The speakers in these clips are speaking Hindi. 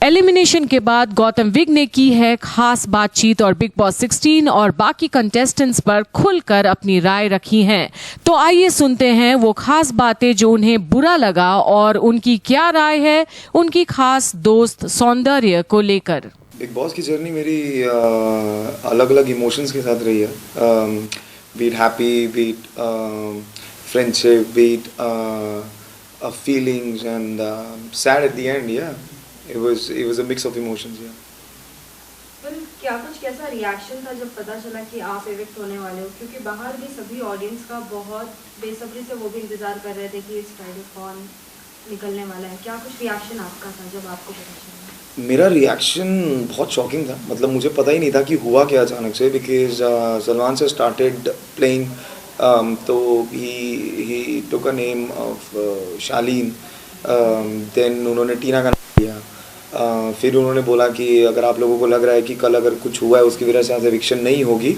एलिमिनेशन के बाद गौतम विग ने की है खास बातचीत और बिग बॉस 16 और बाकी कंटेस्टेंट्स पर खुलकर अपनी राय रखी हैं। तो आइए सुनते हैं वो खास बातें जो उन्हें बुरा लगा और उनकी क्या राय है उनकी खास दोस्त सौंदर्य को लेकर। बिग बॉस की जर्नी मेरी अलग अलग इमोशंस के साथ रही है। Beat happy, beat friendship, beat feelings and sad at the end. Yeah, it was a mix of emotions. Yeah. पर क्या कुछ कैसा रिएक्शन था जब पता चला कि आप इविक्ट होने वाले हो, क्योंकि बाहर भी सभी ऑडियंस का बहुत बेसब्री से वो भी इंतजार कर रहे थे कि इस फ्राइडे कौन निकलने वाला है। क्या कुछ रिएक्शन आपका था जब आपको पता चला? मेरा रिएक्शन बहुत शॉकिंग था। मतलब मुझे पता ही नहीं था कि हुआ क्या अचानक से, बिकॉज सलमान से स्टार्टेड प्लेइंग तो ही took a name of Shalin, then उन्होंने टीना का नाम लिया, फिर उन्होंने बोला कि अगर आप लोगों को लग रहा है कि कल अगर कुछ हुआ है उसकी वजह से आज एविक्शन नहीं होगी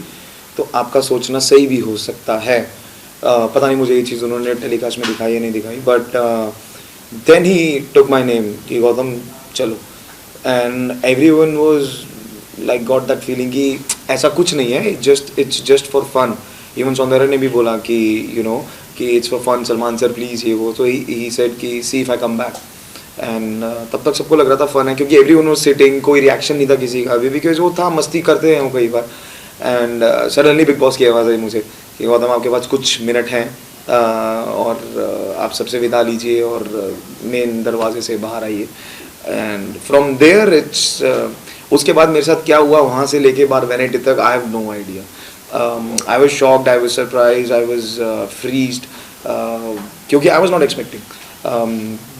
तो आपका सोचना सही भी हो सकता है। पता नहीं मुझे ये चीज़ उन्होंने टेलीकास्ट में दिखाई या नहीं दिखाई, but then he took my name कि गौतम चलो, and everyone was like got that feeling कि ऐसा कुछ नहीं है, it's just for fun. Even Soundarya ने भी बोला कि यू नो कि it's for fun, Salman sir please ये वो, तो ही सेड कि see if I come back, and तब तक सबको लग रहा था फन है, क्योंकि एवरीवन वाज सिटिंग, कोई रिएक्शन नहीं था किसी का भी, बिकॉज वो था मस्ती करते हैं वो कई बार। एंड सडनली बिग बॉस की आवाज़ आई मुझे कि गौतम आपके पास कुछ मिनट हैं और आप सबसे विदा लीजिए और मेन दरवाजे से बाहर आइए। एंड फ्रॉम देयर इट्स उसके बाद मेरे साथ क्या हुआ वहाँ से लेके बार वैनिटी तक, I have no idea. I was shocked, I was surprised, I was freezed, क्योंकि I was not expecting.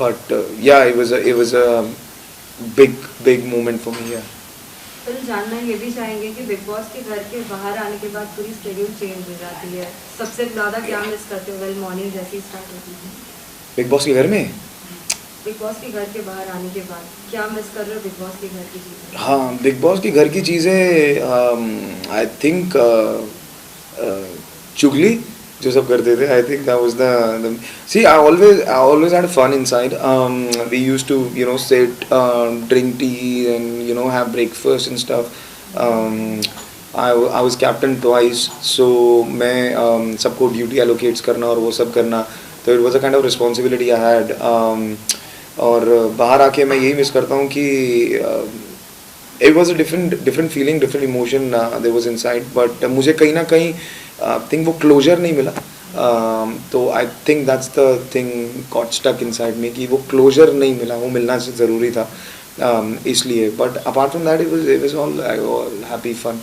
But yeah, it was a big moment for me. Yeah. तो जानना ये भी चाहेंगे कि बिग बॉस के घर के बाहर आने के बाद पूरी शेड्यूल चेंज हो जाती है। सबसे ज़्यादा क्या मिस करते हो? वेल मॉर्निंग जैसी स्टार्ट होती है बिग बॉस के घर में, बिग बॉस के घर के बाहर आने के बाद क्या मिस कर रहे हो बिग बॉस के घर की चीज़ें? हाँ, बिग बॉस के घर की चीज़ें आई थिंक चुगली जो सब करते थे, I think that was the see I always had fun inside. We used to you know sit, drink tea and you know have breakfast and stuff. I was captain twice, so मैं सबको ड्यूटी एलोकेट्स करना और वो सब करना, तो it was a kind of responsibility I had. और बाहर आके मैं यही मिस करता हूँ कि it was a different feeling, different emotion there was inside, but मुझे कहीं ना कहीं थिंक वो क्लोजर नहीं मिला। तो I think that's the thing got stuck inside में कि वो क्लोजर नहीं मिला, वो मिलना ज़रूरी था, इसलिए। But apart from that it was all happy fun.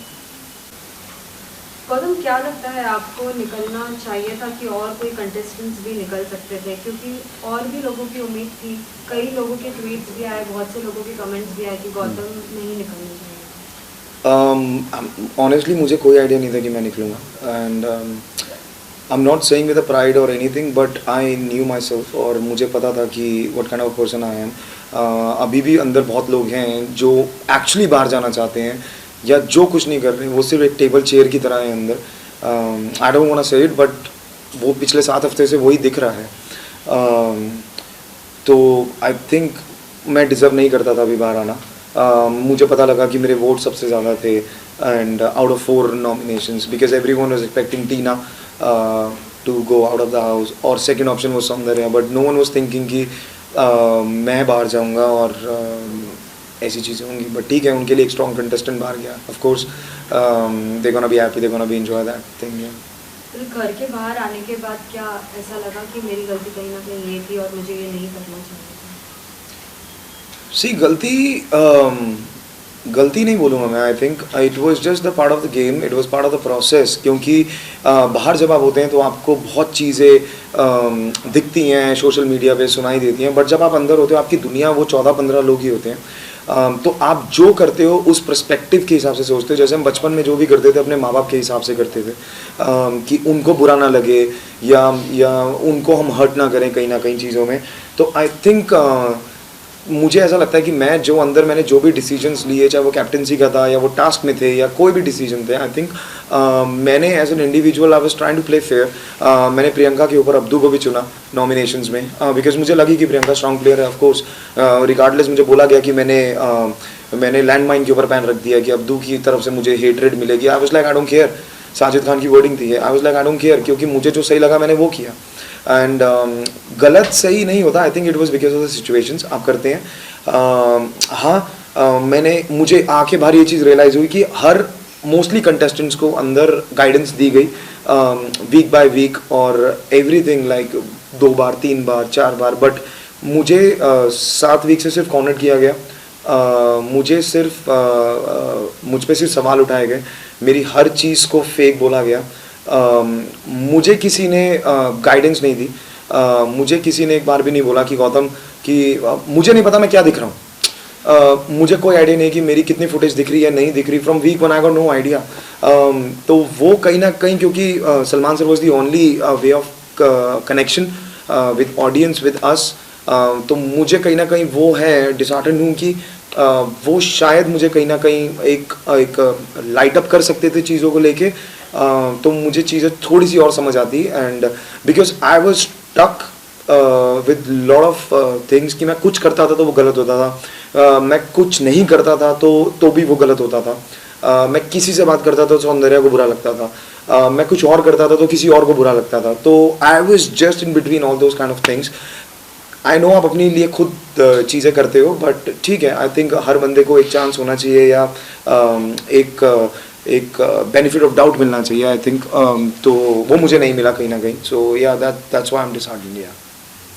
Gautam, क्या लगता है आपको निकलना चाहिए था कि और कोई कंटेस्टेंट्स भी निकल सकते थे? क्योंकि और भी लोगों की उम्मीद थी, कई लोगों के ट्वीट्स भी आए, बहुत से लोगों के कमेंट्स भी आए कि गौतम नहीं निकलना चाहिए। ऑनेस्टली मुझे कोई आइडिया नहीं था कि मैं निकलूँगा, and I am not saying with a pride और anything, but I knew myself, और मुझे पता था कि what kind of person I am. अभी भी अंदर बहुत लोग हैं जो एक्चुअली बाहर जाना चाहते हैं या जो कुछ नहीं कर रहे हैं, वो सिर्फ एक टेबल चेयर की तरह है अंदर। आई डोंट वांट टू से इट, बट वो पिछले 7 हफ्ते से वही दिख रहा है। तो आई थिंक मैं डिज़र्व नहीं करता था अभी बाहर आना। मुझे पता लगा कि मेरे वोट सबसे ज़्यादा थे, and out of 4 nominations, because everyone was expecting Tina to go out of the house, और सेकेंड ऑप्शन वो Soundarya, but no one was thinking कि मैं बाहर जाऊँगा और ऐसी चीज़ें होंगी। बट ठीक है, उनके लिए एक स्ट्रॉन्ग कंटेस्टेंट बाहर गया, of course they gonna be happy, they gonna be enjoy that thing. तो घर के बाहर आने के बाद क्या ऐसा लगा कि मेरी गलती कहीं ना कहीं ये थी और मुझे ये नहीं करना चाहिए था? सी गलती नहीं बोलूँगा मैं। I think it was just the part of the game, it was part of the process, क्योंकि बाहर जब आप होते हैं तो आपको बहुत चीज़ें दिखती हैं, सोशल मीडिया पे सुनाई देती हैं, बट जब आप अंदर होते हो आपकी दुनिया वो 14-15 लोग ही होते हैं। तो आप जो करते हो उस पर्सपेक्टिव के हिसाब से सोचते हो। जैसे हम बचपन में जो भी करते थे अपने माँ बाप के हिसाब से करते थे, कि उनको बुरा ना लगे या उनको हम हर्ट ना करें कहीं ना कहीं चीज़ों में। तो आई थिंक मुझे ऐसा लगता है कि मैं जो अंदर मैंने जो भी डिसीजंस लिए, चाहे वो कैप्टनसी का था या वो टास्क में थे या कोई भी डिसीजन थे, आई थिंक मैंने as an individual I was trying to play fair. मैंने प्रियंका के ऊपर अब्दू को भी चुना नॉमिनेशंस में, बिकॉज मुझे लगी कि प्रियंका स्ट्रॉन्ग प्लेयर है। ऑफ कोर्स रिगार्डलेस मुझे बोला गया कि मैंने लैंडमाइन के ऊपर पैन रख दिया कि अब्दू की तरफ से मुझे हेटरेड मिलेगी। I was like I don't care, Sajid Khan की वर्डिंग थी, I was like I don't care, क्योंकि मुझे जो सही लगा मैंने वो किया। एंड गलत सही नहीं होता, I think it was because of the situations आप करते हैं। हाँ, मुझे आके बाहर ये चीज़ रियलाइज़ हुई कि हर मोस्टली कंटेस्टेंट्स को अंदर गाइडेंस दी गई वीक बाय वीक और everything, like 2 bar 3 bar 4 bar, but मुझे 7 वीक से सिर्फ कॉर्नर किया गया। मुझे सिर्फ मुझ पे सिर्फ सवाल उठाए गए, मेरी हर चीज़ को फेक बोला गया। मुझे किसी ने गाइडेंस नहीं दी। मुझे किसी ने एक बार भी नहीं बोला कि गौतम कि मुझे नहीं पता मैं क्या दिख रहा हूँ। मुझे कोई आइडिया नहीं कि मेरी कितनी फुटेज दिख रही है नहीं दिख रही। From week 1 I got no idea. तो वो कहीं ना कहीं, क्योंकि Salman sir was the only way of connection with audience with us, तो मुझे कहीं ना कहीं वो है डिसहार्टेंड हूँ कि वो शायद मुझे कहीं ना कहीं एक लाइट अप कर सकते थे चीज़ों को लेके, तो मुझे चीज़ें थोड़ी सी और समझ आती। And because I was stuck with lot of things कि मैं कुछ करता था तो वो गलत होता था, मैं कुछ नहीं करता था तो भी वो गलत होता था, मैं किसी से बात करता था तो सौंदर्या को बुरा लगता था, मैं कुछ और करता था तो किसी और को बुरा लगता था। तो I was just in between all those kind of things. I know आप अपने लिए खुद चीज़ें करते हो, बट ठीक है, आई थिंक हर बंदे को एक चांस होना चाहिए या एक बेनिफिट ऑफ डाउट मिलना चाहिए, आई थिंक। तो वो मुझे नहीं मिला कहीं ना कहीं। सो या that's why I am disheartened. या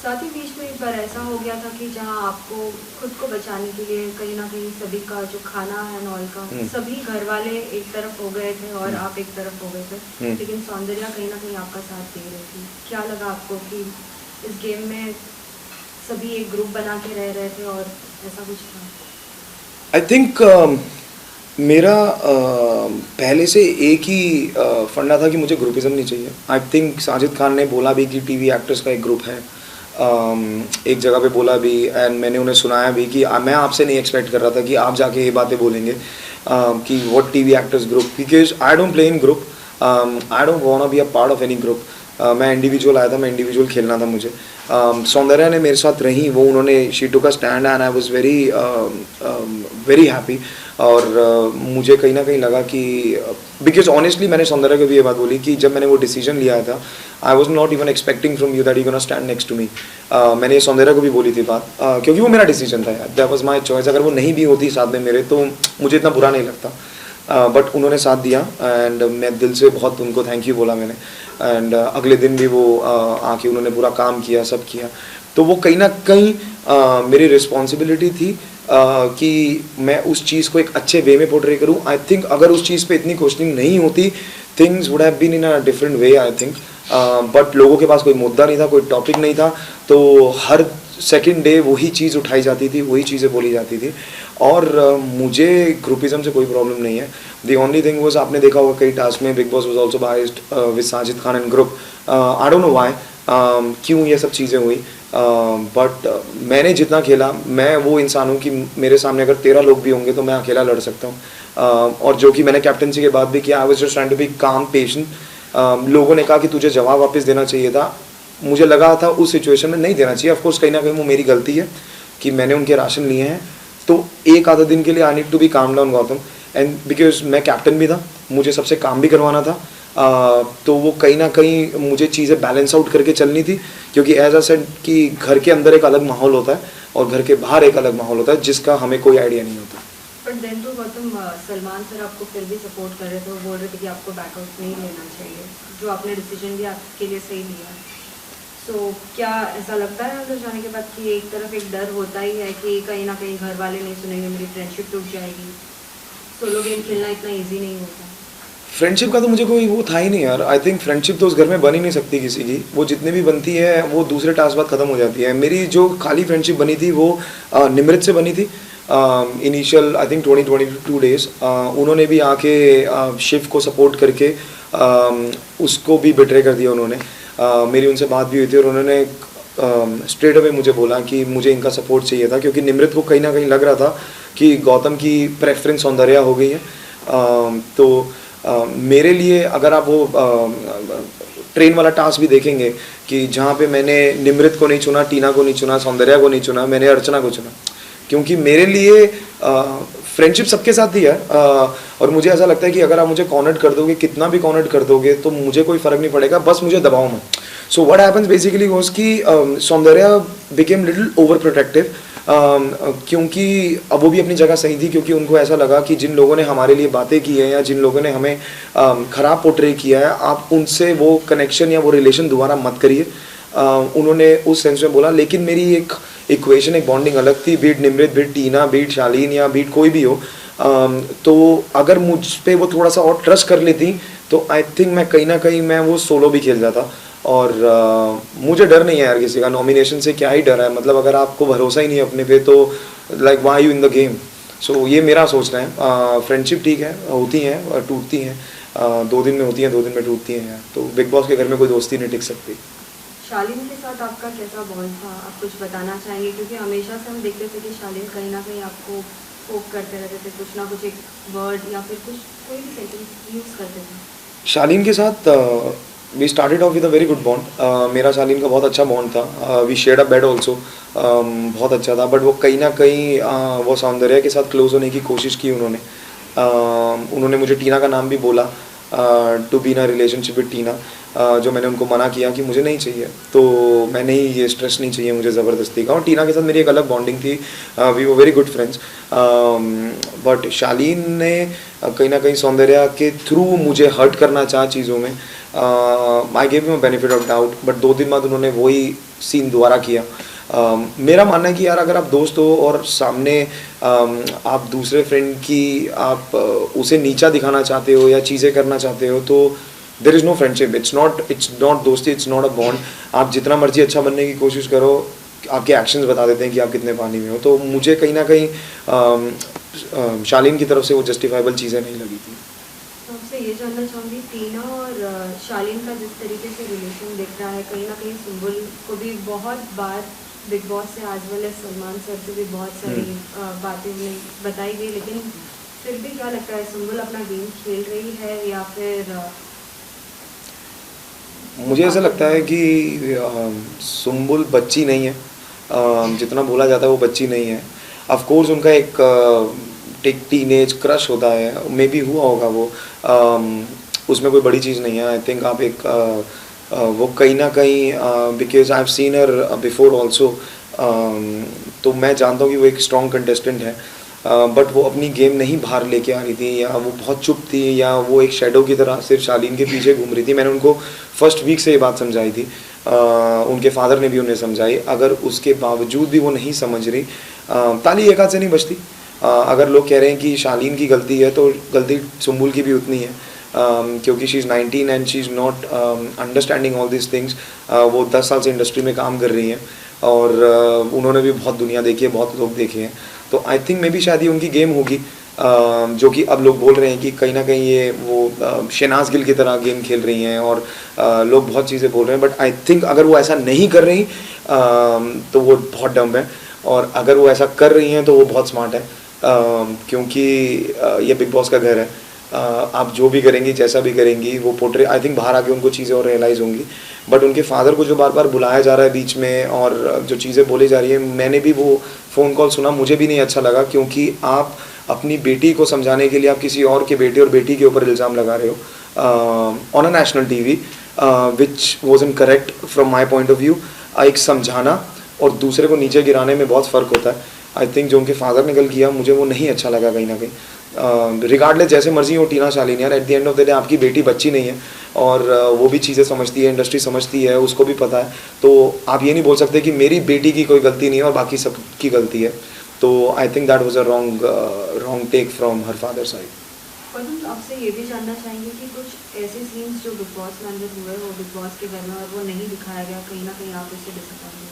साथ ही बीच में एक बार ऐसा हो गया था कि जहां आपको खुद को बचाने के लिए कहीं ना कहीं सभी का जो खाना है नॉल का, सभी घर वाले एक तरफ हो गए थे और आप एक तरफ हो गए थे, लेकिन सौंदर्या कहीं ना कहीं आपका साथ दे रही थी। क्या लगा आपको कि इस गेम में सभी एक ग्रुप बना के रह रहे थे और ऐसा कुछ था? आई थिंक मेरा पहले से एक ही फंडा था कि मुझे ग्रुपिज्म नहीं चाहिए। आई थिंक साजिद खान ने बोला भी कि टीवी एक्टर्स का एक ग्रुप है, एक जगह पे बोला भी, एंड मैंने उन्हें सुनाया भी कि मैं आपसे नहीं एक्सपेक्ट कर रहा था कि आप जाके ये बातें बोलेंगे कि what TV actors group, because I don't play in group, I don't want to be a part of any group. मैं इंडिविजुअल आया था, मैं इंडिविजुअल खेलना था मुझे। सौंदर्या ने मेरे साथ रही, वो उन्होंने she took a stand and I was very happy. और मुझे कहीं ना कहीं लगा कि बिकॉज ऑनेस्टली मैंने सौंदर्या को भी ये बात बोली कि जब मैंने वो डिसीजन लिया था, I was not even expecting from you that you gonna stand next to me. मैंने सौंदर्या को भी बोली थी बात, क्योंकि वो मेरा डिसीजन था यार, दैट वाज माय चॉइस। अगर वो नहीं भी होती साथ में मेरे तो मुझे इतना बुरा नहीं लगता, बट उन्होंने साथ दिया एंड मैं दिल से बहुत उनको थैंक यू बोला मैंने। एंड अगले दिन भी वो आके उन्होंने पूरा काम किया, सब किया। तो वो कहीं ना कहीं मेरी रिस्पॉन्सिबिलिटी थी कि मैं उस चीज़ को एक अच्छे वे में पोर्ट्रे करूं। आई थिंक अगर उस चीज़ पे इतनी क्वेश्चनिंग नहीं होती, things would have been in a different way, I think. But लोगों के पास कोई मुद्दा नहीं था, कोई टॉपिक नहीं था, तो हर सेकेंड डे वही चीज़ उठाई जाती थी, वही चीज़ें बोली जाती थी। और मुझे ग्रुपिज्म से कोई प्रॉब्लम नहीं है। दी ओनली थिंग वॉज, आपने देखा होगा कई टास्क में big boss was also biased with Sajid Khan and group. I don't know why, क्यों ये सब चीज़ें हुई, बट मैंने जितना खेला, मैं वो इंसान हूँ कि मेरे सामने अगर 13 लोग भी होंगे तो मैं अकेला लड़ सकता हूँ। और जो कि मैंने कैप्टनसी के बाद भी किया, I was just trying to be calm patient. लोगों ने कहा कि तुझे जवाब वापस देना चाहिए था, मुझे लगा था उस सिचुएशन में नहीं देना चाहिए। ऑफकोर्स कहीं ना कहीं वो मेरी गलती है कि मैंने उनके राशन लिए हैं, तो एक आधा दिन के लिए I need to be calm down Gautam. And because मैं कैप्टन भी था, मुझे सबसे काम भी करवाना था, तो वो कहीं ना कहीं मुझे चीज़ें बैलेंस आउट करके चलनी थी। क्योंकि एज अ सेड कि घर के अंदर एक अलग माहौल होता है और घर के बाहर एक अलग माहौल होता है जिसका हमें कोई आइडिया नहीं होता। बट देन तो गौतम, सलमान सर आपको फिर भी सपोर्ट कर रहे थे, वो बोल रहे थे कि आपको बैकआउट नहीं लेना चाहिए, जो आपने डिसीजन भी आपके लिए सही लिया। सो क्या ऐसा लगता है अंदर जाने के बाद कि एक तरफ एक डर होता ही है कि कहीं ना कहीं घर वाले नहीं सुनेंगे, मेरी फ्रेंडशिप टूट जाएगी, सोलो गेम खेलना इतना ईजी नहीं होता? फ्रेंडशिप का तो मुझे कोई वो था ही नहीं यार। आई थिंक फ्रेंडशिप तो उस घर में बन ही नहीं सकती किसी की, वो जितने भी बनती है वो दूसरे टास्क बाद ख़त्म हो जाती है। मेरी जो खाली फ्रेंडशिप बनी थी वो निमृत से बनी थी। इनिशियल आई थिंक 20-22 डेज उन्होंने भी आके शिव को सपोर्ट करके उसको भी बिट्रे कर दिया उन्होंने। मेरी उनसे बात भी हुई थी और उन्होंने स्ट्रेट अवे मुझे बोला कि मुझे इनका सपोर्ट चाहिए था, क्योंकि निमृत को कहीं ना कहीं लग रहा था कि गौतम की प्रेफरेंस सौंदर्या हो गई है। तो मेरे लिए अगर आप वो ट्रेन वाला टास्क भी देखेंगे कि जहाँ पे मैंने निमृत को नहीं चुना, टीना को नहीं चुना, सौंदर्या को नहीं चुना, मैंने अर्चना को चुना, क्योंकि मेरे लिए फ्रेंडशिप सबके साथ ही है। और मुझे ऐसा लगता है कि अगर आप मुझे कॉर्नर कर दोगे, कितना भी कॉर्नर कर दोगे, तो मुझे कोई फ़र्क नहीं पड़ेगा, बस मुझे दबाओ मत। So what happens basically was कि Soundarya became little overprotective, क्योंकि अब वो भी अपनी जगह सही थी, क्योंकि उनको ऐसा लगा कि जिन लोगों ने हमारे लिए बातें की हैं या जिन लोगों ने हमें ख़राब पोर्ट्रे किया है, आप उनसे वो कनेक्शन या वो रिलेशन दोबारा मत करिए। उन्होंने उस सेंस में बोला, लेकिन मेरी एक इक्वेशन, एक बॉन्डिंग अलग थी, बीट निमृत, बीट टीना, बीट शालीन या बीट कोई भी हो। तो अगर मुझ पे वो थोड़ा सा और ट्रस्ट कर लेती तो आई थिंक मैं कहीं ना कहीं मैं वो सोलो भी खेल जाता। और मुझे डर नहीं है यार किसी का, नॉमिनेशन से क्या ही डर है, मतलब अगर आपको भरोसा ही नहीं है अपने पे तो like why you in the game. So ये मेरा सोचना है। फ्रेंडशिप ठीक है, होती हैं और टूटती हैं, 2 दिन में होती हैं, 2 दिन में टूटती हैं यार। तो बिग बॉस के घर में कोई दोस्ती नहीं टिक सकती। शालीन के साथ आपका कैसा बॉन्ड था, आप कुछ बताना चाहेंगे? क्योंकि हमेशा से हम देखते थे कि शालीन कहीं ना कहीं आपको पोक करते रहते थे, कुछ ना कुछ एक वर्ड या फिर कुछ कोई भी सेंटेंस यूज़ करते थे। शालीन के साथ we started off with a very good bond. मेरा शालीन का बहुत अच्छा बॉन्ड था। We shared a bed also, बहुत अच्छा था। बट वो कहीं ना कहीं वो सौंदर्या के साथ क्लोज होने की कोशिश की उन्होंने। उन्होंने मुझे टीना का नाम भी बोला, to be in a relationship with Tina, जो मैंने उनको मना किया कि मुझे नहीं चाहिए, तो मैं नहीं, ये स्ट्रेस नहीं चाहिए मुझे ज़बरदस्ती का। और टीना के साथ मेरी एक अलग बॉन्डिंग थी, वी वो वेरी गुड फ्रेंड्स। बट शालीन ने कहीं ना कहीं सौंदर्या के थ्रू मुझे हर्ट करना चाहा चीज़ों में। I gave him benefit of doubt, but 2 दिन बाद उन्होंने वही सीन दोबारा किया। मेरा मानना है कि यार अगर आप दोस्त हो और सामने आप दूसरे फ्रेंड की आप उसे नीचा दिखाना चाहते हो या चीज़ें करना चाहते हो, तो there is no friendship, it's not दोस्ती, इट्स नॉट अ बॉन्ड। आप जितना मर्जी अच्छा बनने की कोशिश करो, आपके एक्शंस बता देते हैं कि आप कितने पानी में हो। तो मुझे कहीं ना कहीं शालीन की तरफ से वो जस्टिफाइबल चीज़ें नहीं लगी थी। तो आपसे ये जानना चाहूँगी, टीना और शालीन का जिस तरीके से रिलेशन दिख रहा है, कहीं ना कहीं सुम्बुल को भी बहुत बार बिग बॉस से आज वाले सलमान सर से भी बहुत सारी बातें उन्हें बताई गई, लेकिन फिर भी क्या लगता है, सुम्बुल अपना गेम खेल रही है या फिर मुझे ऐसा लगता है कि सुम्बुल बच्ची नहीं है, जितना बोला जाता है वो बच्ची नहीं है। ऑफ कोर्स उनका एक टीनेज क्रश होता है, मे बी हुआ होगा वो, उसमें कोई बड़ी चीज़ नहीं है। आई थिंक आप एक वो कहीं ना कहीं, because I have seen her before also, तो मैं जानता हूँ कि वो एक स्ट्रॉन्ग कंटेस्टेंट है। बट वो अपनी गेम नहीं बाहर लेके आ रही थी, या वो बहुत चुप थी, या वो एक शेडो की तरह सिर्फ शालीन के पीछे घूम रही थी। मैंने उनको फर्स्ट वीक से ये बात समझाई थी, उनके फादर ने भी उन्हें समझाई। अगर उसके बावजूद भी वो नहीं समझ रही, ताली एक हाथ से नहीं बजती। अगर लोग कह रहे हैं कि शालीन की गलती है, तो गलती सुम्बुल की भी उतनी है, क्योंकि she is 19 and she is not understanding all this things. वो 10 साल से इंडस्ट्री में काम कर रही हैं और उन्होंने भी बहुत दुनिया देखी है, बहुत लोग देखे हैं। तो आई थिंक मे बी शायद ये उनकी गेम होगी, जो कि अब लोग बोल रहे हैं कि कहीं ना कहीं ये वो शहनाज गिल की तरह गेम खेल रही हैं, और लोग बहुत चीज़ें बोल रहे हैं। बट आई थिंक अगर वो ऐसा नहीं कर रही तो वो बहुत डम है, और अगर वो ऐसा कर रही हैं तो वो बहुत स्मार्ट है, क्योंकि ये बिग बॉस का घर है। आप जो भी करेंगी, जैसा भी करेंगी, वो पोर्ट्रे, आई थिंक बाहर आके उनको चीज़ें और रियलाइज़ होंगी। बट उनके फादर को जो बार बार बुलाया जा रहा है बीच में, और जो चीज़ें बोली जा रही है, मैंने भी वो फ़ोन कॉल सुना, मुझे भी नहीं अच्छा लगा, क्योंकि आप अपनी बेटी को समझाने के लिए आप किसी और के बेटे और बेटी के ऊपर इल्ज़ाम लगा रहे हो on a national TV, which was in correct from my point of view. एक समझाना और दूसरे को नीचे गिराने में बहुत फ़र्क होता है। आई थिंक जो उनके फादर ने गल किया, मुझे वो नहीं अच्छा लगा कहीं ना कहीं। रिगार्डलेस जैसे मर्जी हो टीना शालीन, यार at the end of the day आपकी बेटी बच्ची नहीं है, और वो भी चीज़ें समझती है, इंडस्ट्री समझती है, उसको भी पता है। तो आप ये नहीं बोल सकते कि मेरी बेटी की कोई गलती नहीं है और बाकी सब की गलती है। तो I think that was a wrong take from her father side. और हम आपसे ये भी जानना चाहेंगे कि कुछ ऐसे सीन्स जो बिग बॉस में अंदर हुए, वो बिग बॉस के घर में, और वो नहीं दिखाया गया, कहीं ना कहीं आप उससे डिसअपॉइंट हुए?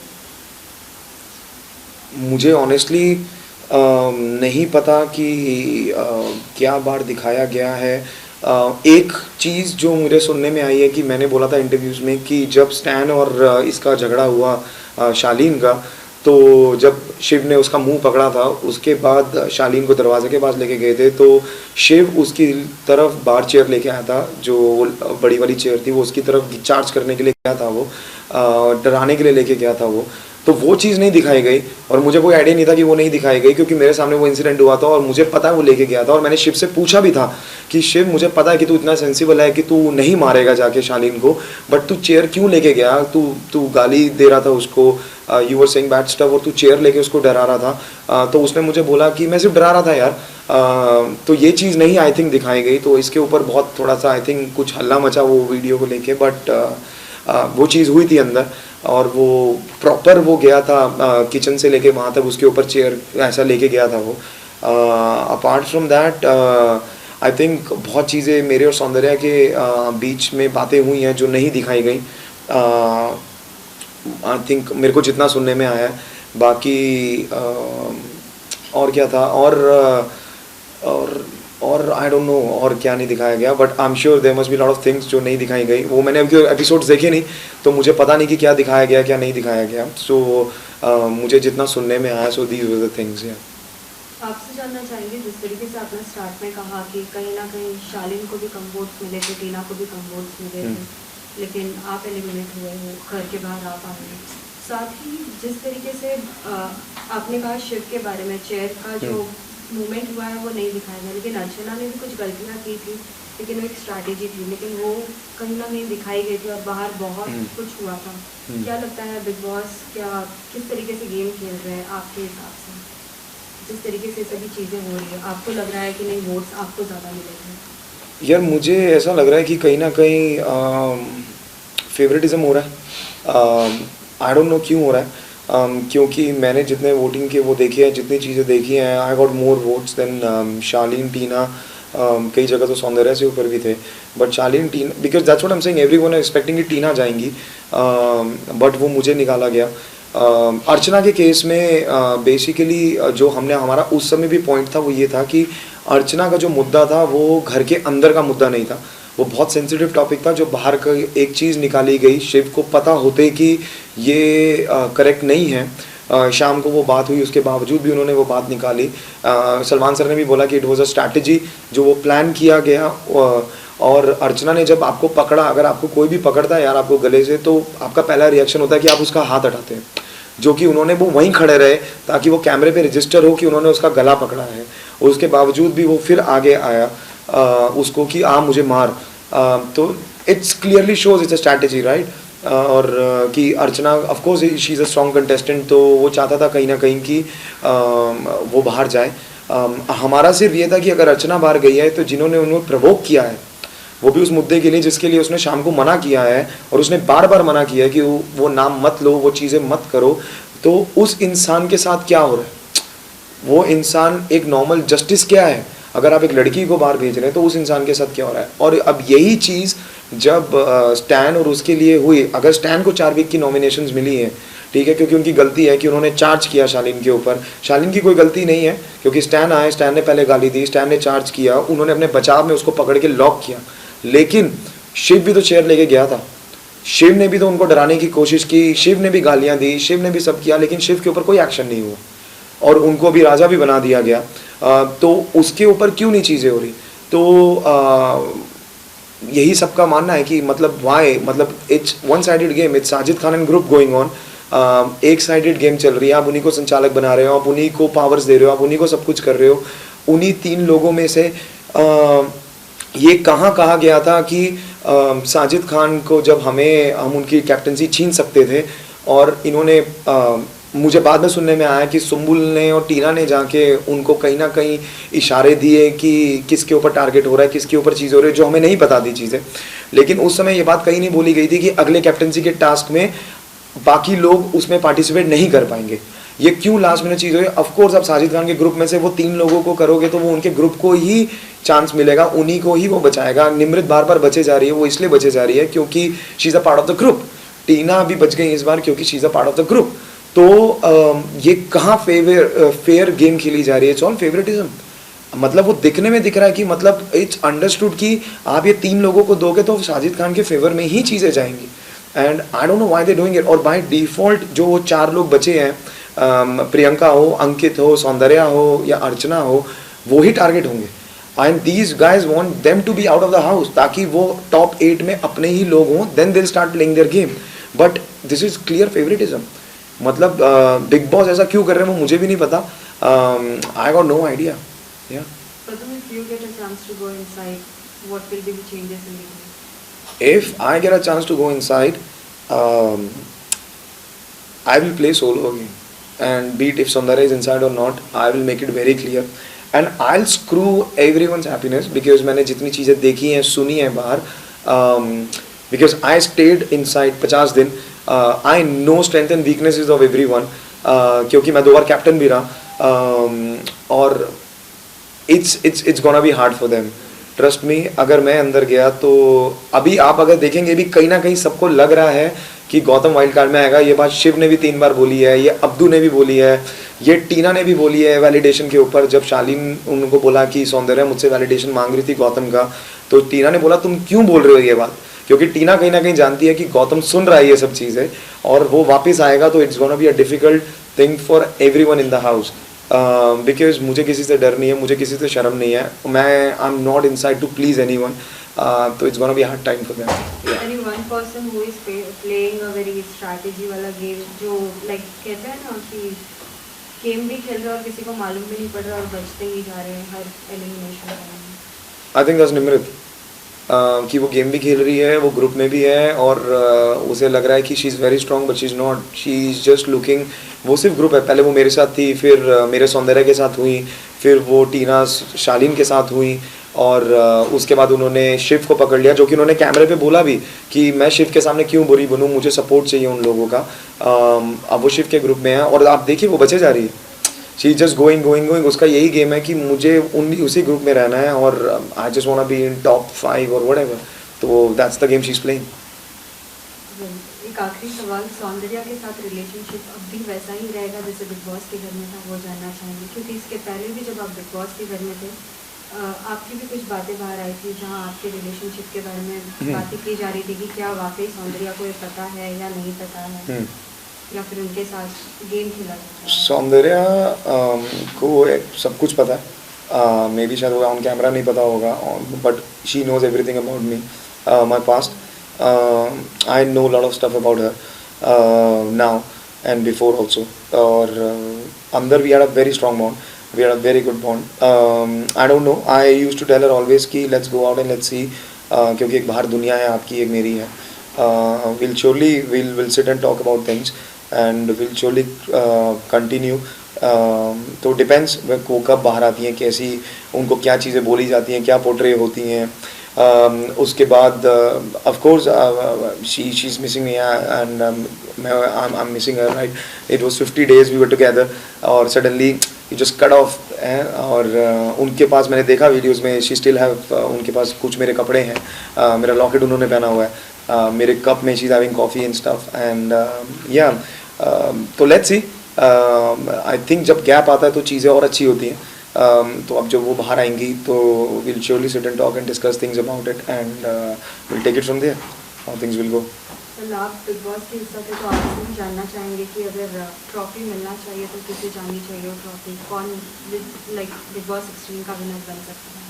मुझे ऑनेस्टली नहीं पता कि क्या बार दिखाया गया है। एक चीज़ जो मुझे सुनने में आई है कि मैंने बोला था इंटरव्यूज़ में कि जब स्टैन और इसका झगड़ा हुआ शालीन का। तो जब शिव ने उसका मुंह पकड़ा था, उसके बाद शालीन को दरवाजे के पास लेके गए थे, तो शिव उसकी तरफ बार चेयर लेके आया था, जो बड़ी वाली चेयर थी, वो उसकी तरफ चार्ज करने के लिए गया था, वो डराने के लिए लेके गया था वो। तो वो चीज़ नहीं दिखाई गई और मुझे कोई आइडिया नहीं था कि वो नहीं दिखाई गई, क्योंकि मेरे सामने वो इंसिडेंट हुआ था और मुझे पता है वो लेके गया था। और मैंने शिव से पूछा भी था कि शिव, मुझे पता है कि तू इतना सेंसिबल है कि तू नहीं मारेगा जाके शालीन को, बट तू चेयर क्यों लेके गया? तू गाली दे रहा था उसको, you were saying bad stuff, और तू चेयर लेके उसको डरा रहा था। तो उसने मुझे बोला कि मैं सिर्फ डरा रहा था यार। तो ये चीज़ नहीं आई थिंक दिखाई गई। तो इसके ऊपर बहुत थोड़ा सा आई थिंक कुछ हल्ला मचा वो वीडियो को लेके, बट वो चीज़ हुई थी अंदर। और वो प्रॉपर वो गया था किचन से लेके वहाँ तक, उसके ऊपर चेयर ऐसा लेके गया था वो। Apart from that I think बहुत चीज़ें मेरे और सौंदर्या के बीच में बातें हुई हैं जो नहीं दिखाई गई। आई थिंक मेरे को जितना सुनने में आया है, बाकी और क्या था, और आई डोंट नो और क्या नहीं दिखाया गया, but I am sure there must be lot of things जो नहीं दिखाई गई। वो मैंने अभी एपिसोड्स देखे नहीं, तो मुझे पता नहीं कि क्या दिखाया गया क्या नहीं दिखाया गया। सो मुझे जितना सुनने में आया, so these were the things. या आपसे जानना चाहेंगे, जिस तरीके से आपने स्टार्ट में कहा कि कहीं ना कहीं शालीन को भी कम वोट्स मिले थे, टीना को भी कम वोट्स मिले थे, लेकिन आप एलिमिनेट हुए हो, घर के बाहर आप आ गए। साथ ही जिस तरीके से आपने कहा शिव के बारे में, चेयर का जो मूवमेंट हुआ है वो नहीं दिखाया गया, लेकिन अर्चना ने भी कुछ गलतियाँ की थी, लेकिन वो एक स्ट्रैटेजी थी, लेकिन वो कहीं ना कहीं दिखाई गई थी और बाहर बहुत कुछ हुआ था। क्या लगता है बिग बॉस क्या किस तरीके से गेम खेल रहे हैं आपके हिसाब से? जिस तरीके से सभी चीज़ें हो रही है, आपको लग रहा है कि नहीं वोट्स आपको ज़्यादा मिलेंगे? यार मुझे ऐसा लग रहा है कि कहीं ना कहीं फेवरेटिज्म हो रहा है। आई डोंट नो क्यों हो रहा है। क्योंकि मैंने जितने वोटिंग के वो देखे हैं, जितनी चीज़ें देखी हैं, I got more votes than Shalin, Tina. कई जगह तो सौंदर्या से ऊपर भी थे, but Shalin, Tina, because that's what I am saying, everyone is expecting कि टीना जाएंगी, बट वो मुझे निकाला गया। अर्चना के केस में बेसिकली जो हमारा उस समय भी पॉइंट था वो ये था कि अर्चना का जो मुद्दा था वो घर के अंदर का मुद्दा नहीं था, वो बहुत सेंसिटिव टॉपिक था। जो बाहर का एक चीज़ निकाली गई, शिव को पता होते कि ये करेक्ट नहीं है, शाम को वो बात हुई, उसके बावजूद भी उन्होंने वो बात निकाली। सलमान सर ने भी बोला कि इट वाज अ स्ट्रैटेजी, जो वो प्लान किया गया। और अर्चना ने जब आपको पकड़ा, अगर आपको कोई भी पकड़ता है यार आपको गले से, तो आपका पहला रिएक्शन होता है कि आप उसका हाथ हटाते हैं, जो कि उन्होंने वो वहीं खड़े रहे ताकि वो कैमरे पे रजिस्टर हो कि उन्होंने उसका गला पकड़ा है। और उसके बावजूद भी वो फिर आगे आया उसको कि मुझे मार। तो it's clearly shows it's a strategy, right. और कि Archana of course she is a strong contestant, तो वो चाहता था कहीं ना कहीं कि वो बाहर जाए। हमारा सिर्फ ये था कि अगर अर्चना बाहर गई है तो जिन्होंने उन्हें प्रवोक किया है, वो भी उस मुद्दे के लिए जिसके लिए उसने शाम को मना किया है, और उसने बार बार मना किया है कि वो नाम मत लो, वो चीज़ें मत करो, तो उस इंसान के साथ क्या हो रहा है? वो इंसान एक नॉर्मल जस्टिस क्या है? अगर आप एक लड़की को बाहर भेज रहे हैं तो उस इंसान के साथ क्या हो रहा है? और अब यही चीज़ जब स्टैन और उसके लिए हुई, अगर स्टैन को 4 वीक की नॉमिनेशंस मिली है, ठीक है, क्योंकि उनकी गलती है कि उन्होंने चार्ज किया शालीन के ऊपर। शालीन की कोई गलती नहीं है, क्योंकि स्टैन आए, स्टैन ने पहले गाली दी, स्टैन ने चार्ज किया, उन्होंने अपने बचाव में उसको पकड़ के लॉक किया। लेकिन शिव भी तो चेयर लेके गया था, शिव ने भी तो उनको डराने की कोशिश की, शिव ने भी गालियाँ दी, शिव ने भी सब किया, लेकिन शिव के ऊपर कोई एक्शन नहीं हुआ और उनको भी राजा भी बना दिया गया। तो उसके ऊपर क्यों नहीं चीज़ें हो रही? तो यही सबका मानना है कि मतलब वाई, मतलब it's one sided game, it's Sajid Khan and group going on. एक साइडेड गेम चल रही है, आप उन्हीं को संचालक बना रहे हो, आप उन्हीं को पावर्स दे रहे हो, आप उन्हीं को सब कुछ कर रहे हो। उन्हीं 3 लोगों में से ये कहाँ कहा गया था कि साजिद खान को जब हम उनकी कैप्टनसी छीन सकते थे, और इन्होंने मुझे बाद में सुनने में आया कि सुम्बुल ने और टीना ने जाके उनको कहीं ना कहीं इशारे दिए कि किसके ऊपर टारगेट हो रहा है, किसके ऊपर चीज़ हो रही है, जो हमें नहीं पता थी चीज़ें। लेकिन उस समय ये बात कहीं नहीं बोली गई थी कि अगले कैप्टनसी के टास्क में बाकी लोग उसमें पार्टिसिपेट नहीं कर पाएंगे। ये क्यों लास्ट मिनट चीज़ हुई? ऑफकोर्स आप साजिद खान के ग्रुप में से वो 3 लोगों को करोगे तो वो उनके ग्रुप को ही चांस मिलेगा, उन्हीं को ही वो बचाएगा। निमृत बार बार बचे जा रही है, वो इसलिए बचे जा रही है क्योंकि she is a part of the group. Tina भी बच गई इस बार क्योंकि she is a part of the group. तो ये कहाँ फेयर गेम खेली जा रही है? It's all favouritism. मतलब वो दिखने में दिख रहा है कि मतलब इट्स अंडरस्टूड कि आप ये 3 लोगों को दोगे तो साजिद खान के फेवर में ही चीज़ें जाएंगी। And I don't know why they doing it. और बाय डिफॉल्ट जो वो 4 लोग बचे हैं, प्रियंका हो, अंकित हो, सौंदर्या हो या अर्चना हो, वो ही टारगेट होंगे. And these guys want them to be out of the house, ताकि वो टॉप 8 में अपने ही लोग हों, then they start playing their game. But this is clear favouritism. मतलब बिग बॉस ऐसा क्यों कर रहे हैं वो मुझे भी नहीं पता. I got no idea. या Pratham, if you get a chance to go inside, what will be the changes in the game? if I get a chance to go inside, I will play solo again. And be it if Sundara is inside or not, I will make it very clear. And I'll screw everyone's happiness because मैंने जितनी चीज़ें देखी हैं, सुनी हैं बाहर, because I stayed inside 50 दिन. I know strength and weaknesses of everyone, क्योंकि मैं 2 बार कैप्टन भी रहा, और it's gonna be hard for them. Trust me, अगर मैं अंदर गया तो अभी आप अगर देखेंगे भी कहीं ना कहीं सबको लग रहा है कि गौतम वाइल्ड कार्ड में आएगा. ये बात शिव ने भी 3 बार बोली है, ये अब्दू ने भी बोली है, ये टीना ने भी बोली है वैलिडेशन के ऊपर. जब शालीन उनको बोला कि सौंदर्या मुझसे वैलिडेशन मांग रही थी गौतम का, तो टीना ने बोला तुम क्यों बोल रहे हो ये बात, क्योंकि टीना कहीं ना कहीं जानती है कि गौतम सुन रहा है ये सब चीज़ें और वो वापस आएगा तो it's gonna be a difficult thing for everyone in the house. Because मुझे किसी से डर नहीं है, मुझे किसी से शर्म नहीं है, मैं I am not inside to please anyone, तो it's gonna be hard time for them. Any one person who is playing a very strategy वाला game, जो like कहते हैं ना कि गेम भी खेल रहे हैं और किसी को मालूम भी नहीं पड़ रहा और बचते ही जा रहे हैं हर एलिमिनेशन में. आई थिंक दैट्स निमृत, कि वो गेम भी खेल रही है, वो ग्रुप में भी है और उसे लग रहा है कि she is very strong but she is not. She is just looking, वो सिर्फ ग्रुप है. पहले वो मेरे साथ थी, फिर मेरे सौंदर्य के साथ हुई, फिर वो टीना शालीन के साथ हुई, और उसके बाद उन्होंने शिव को पकड़ लिया, जो कि उन्होंने कैमरे पे बोला भी कि मैं शिव के सामने क्यों बुरी बनूं, मुझे सपोर्ट चाहिए उन लोगों का. अब वो शिव के ग्रुप में है और आप देखिए वो बचे जा रही है. She just going. उसका यही गेम है कि मुझे उसी ग्रुप में रहना है और I just want to be in top 5 और व्हाटएवर. तो that's the game she is playing. एक आखिरी सवाल, सौंदर्या के साथ रिलेशनशिप अब भी वैसा ही रहेगा जैसे बिग बॉस के घर में था, वो जानना चाहेंगे, क्योंकि इसके पहले भी जब आप बिग बॉस के घर में थे आपकी भी कुछ बातें बाहर आई थी जहां आपके रिलेशनशिप के बारे में बातें की जा रही थी कि क्या वाकई सौंदर्या को ये पता है या नहीं पता है, या फिर उनके साथ गेम खेला जाता है. सौंदर्या को सब कुछ पता है, मे बी शायद वो ऑन कैमरा नहीं पता होगा, but she knows everything about me, my past. I know lot of stuff about her now and before also. और अंदर we had a very strong bond, we had a very good bond. I don't know, I used to tell her always कि let's go out and let's see, क्योंकि एक बाहर दुनिया है आपकी, एक मेरी है. We'll surely we'll sit and talk about things and we'll surely continue. तो डिपेंड्स वो कब बाहर आती हैं, कैसी उनको क्या चीज़ें बोली जाती हैं, क्या पोर्ट्रे होती हैं. उसके बाद of course she is missing me and I am missing her, right. It was 50 days we were together और suddenly you just cut off. और उनके पास मैंने देखा वीडियोस में, शी स्टिल हैव, उनके पास कुछ मेरे कपड़े हैं, मेरा लॉकेट उन्होंने पहना हुआ है, मेरे कप में she is having coffee and stuff and या. तो लेट्स सी, आई थिंक जब गैप आता है तो चीज़ें और अच्छी होती हैं. तो अब जब वो बाहर आएंगी तो will surely sit and talk and discuss things about it and will take it from there, how things will go. आप बिग बॉस के हिस्सा थे तो आपसे भी जानना चाहेंगे कि अगर ट्रॉफी मिलना चाहिए तो किसे जानी चाहिए वो ट्रॉफी, कौन लाइक बिग बॉस 16 का विनर बन सकता है?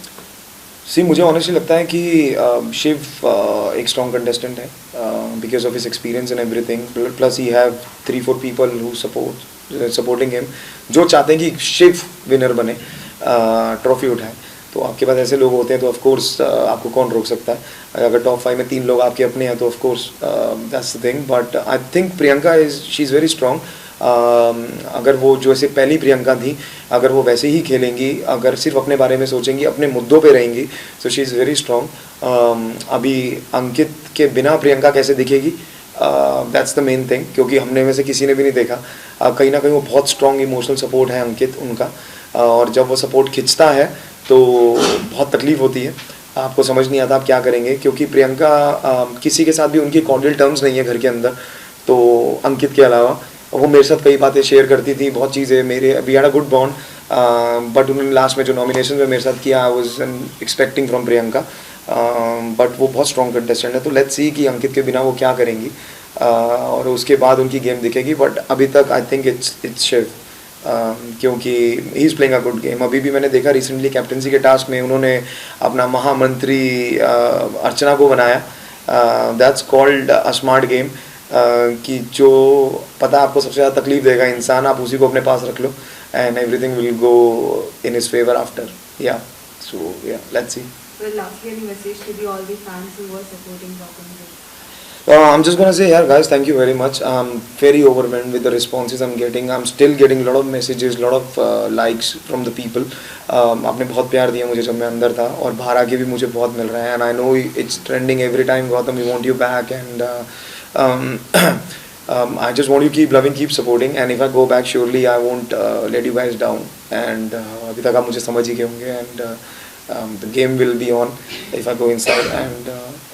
सी, मुझे ऑनेस्टली लगता है कि शिव एक स्ट्रॉन्ग कंटेस्टेंट है because of his experience and everything, plus he have 3-4 people who supporting him, जो चाहते हैं कि शिव विनर बने, ट्रॉफी उठाए. तो आपके पास ऐसे लोग होते हैं तो ऑफ कोर्स आपको कौन रोक सकता है. अगर टॉप 5 में 3 लोग आपके अपने हैं तो of course that's the thing. But I think Priyanka she is very strong. अगर वो जो ऐसे पहली प्रियंका थी, अगर वो वैसे ही खेलेंगी, अगर सिर्फ अपने बारे में सोचेंगी, अपने मुद्दों पे रहेंगी, तो शी इज़ वेरी स्ट्रॉन्ग. अभी अंकित के बिना प्रियंका कैसे दिखेगी, दैट्स द मेन थिंग, क्योंकि हमने में से किसी ने भी नहीं देखा. कहीं ना कहीं वो बहुत स्ट्रॉन्ग इमोशनल सपोर्ट है अंकित उनका, और जब वो सपोर्ट खिंचता है तो बहुत तकलीफ़ होती है, आपको समझ नहीं आता आप क्या करेंगे, क्योंकि प्रियंका किसी के साथ भी उनकी कॉर्डियल टर्म्स नहीं है घर के अंदर. तो अंकित के अलावा वो मेरे साथ कई बातें शेयर करती थी, बहुत चीज़ें, मेरे we had a good bond. But उन्होंने लास्ट में जो नॉमिनेशन में मेरे साथ किया, I was expecting from Priyanka. But वो बहुत स्ट्रॉन्ग कंटेस्टेंट है, तो लेट्स सी कि अंकित के बिना वो क्या करेंगी, और उसके बाद उनकी गेम दिखेगी। बट अभी तक आई थिंक इट्स शिव, क्योंकि he is playing a good game. अभी भी मैंने देखा रिसेंटली कैप्टनसी के टास्क में उन्होंने अपना महामंत्री अर्चना को बनाया, that's called a smart game, कि जो पता आपको सबसे ज़्यादा तकलीफ देगा इंसान, आप उसी को अपने पास रख लो and everything will go in his favour after, या सो या let's see. Well, lastly, any message to all the fans who were supporting Gautam Vick? I'm just gonna say, yeah, guys, thank you very much. I'm very overwhelmed with the responses I'm getting. I'm still getting a lot of messages, lot of likes from the people. आपने बहुत प्यार दिया मुझे जब मैं अंदर था, और बाहर आके भी मुझे बहुत मिल रहा है, and I know it's trending every time. Gautam, we want you back, and I just want you to keep loving, keep supporting, and if I go back, surely I won't let you guys down. And अभी तक आप मुझे समझ ही गए होंगे, and the game will be on if I go inside, and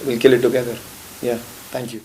we'll kill it together. Yeah, thank you.